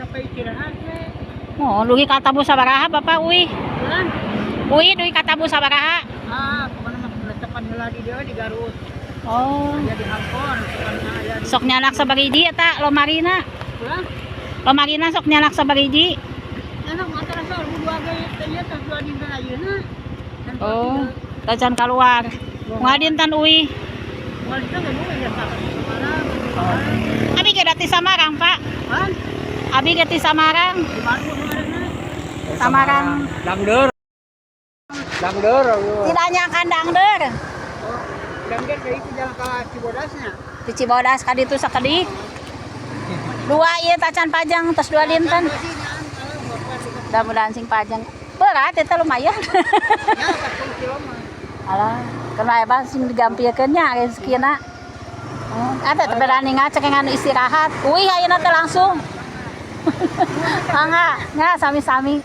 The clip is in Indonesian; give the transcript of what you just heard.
Sampai istirahat. Oh, lugi katabo sa baraha, Papa, uy. Bulan. Uy, lugi katabo sa baraha. Kung naman natapan nila di dia di Garut. Oh. Dia di Hangkon. Sok nyanak sa Baridi, ata, Lomarina. Bulan. Lomarina, sok nyanak sa Baridi. Anak matara sa dua gaya tanya tas dua din na yun ha. Oh, tajan keluar. Ngadin tan uy. Wala ka mo ya sa Semarang. Abi ka dati Samarang, Pak. Han? Abi ka ti Samarang. Di Bandung Semarang na. Samarang. Dangder. Dangder. Tidak nyangkan dangder. Dangder dari itu jalan ke Cibodasnya. Di Cibodas ka dito sa Kedik. Dua ieu tacan pajang tos dua linten. Mudah-mudahan sing pajang. Berat eta lumayan. Ya 40 kilo mah. Alah, kenapa bang sing digampiekeun nya rezekina. Ada teh berani ngacek ngan istirahat. Uy ayeuna teh langsung. Enggak sami-sami.